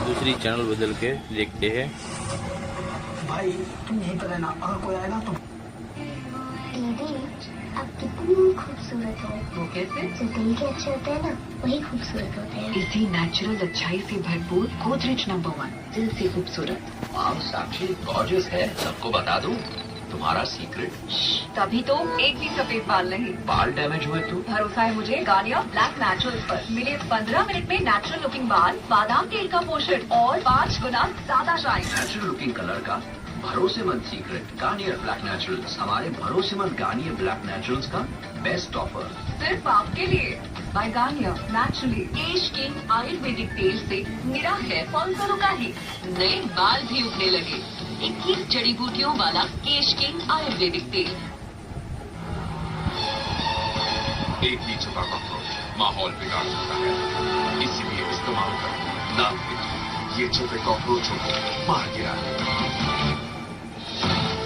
दूसरी चैनल बदल के देखते हैं। भाई तुम यहीं पर रहना, अगर कोई आएगा तो। दीदी आप कितनी खूबसूरत हो। वो कैसे? जो दिल के अच्छे होते हैं ना, वही खूबसूरत होते हैं। इसी नेचुरल अच्छाई से भरपूर गोदरेज नंबर 1 दिल से खूबसूरत। आप साक्षी गॉर्जियस है, सबको बता दूं तुम्हारा सीक्रेट। तभी तो एक भी सफेद बाल नहीं। बाल डैमेज हुए तो भरोसा है मुझे गार्नियर ब्लैक नेचुरल्स पर। मिले 15 मिनट में नेचुरल लुकिंग बाल, बादाम तेल का पोषण और 5 गुना ज्यादा शाइन। नेचुरल लुकिंग कलर का भरोसेमंद सीक्रेट गार्नियर ब्लैक नेचुरल्स। हमारे भरोसेमंद गार्नियर ब्लैक नेचुरल्स का बेस्ट ऑफर सिर्फ आपके लिए। बाय गार्नियर नेचुरली केश किंग आयुर्वेदिक तेल से मेरा हेयर फॉल तो रुका ही, नए बाल भी उगने लगे। 21 जड़ी बूटियों वाला केश किंग आयुर्वेदिक तेल। एक भी छुपा कॉकरोच माहौल बिगाड़ सकता है, इसीलिए इस्तेमाल करें लाल। ये छुपे कॉकरोचों को मार गिरा।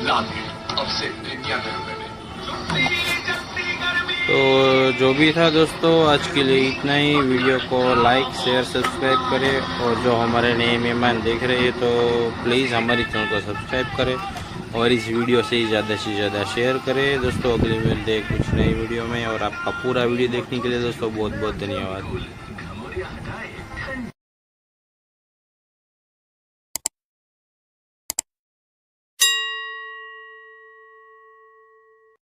लाल अब से 99 रुपए में। तो जो भी था दोस्तों, आज के लिए इतना ही। वीडियो को लाइक शेयर सब्सक्राइब करें, और जो हमारे नए मेहमान देख रहे हैं तो प्लीज़ हमारे चैनल को सब्सक्राइब करें और इस वीडियो से ज़्यादा शेयर करें दोस्तों। अगले मिलते हैं कुछ नई वीडियो में, और आपका पूरा वीडियो देखने के लिए दोस्तों बहुत बहुत धन्यवाद।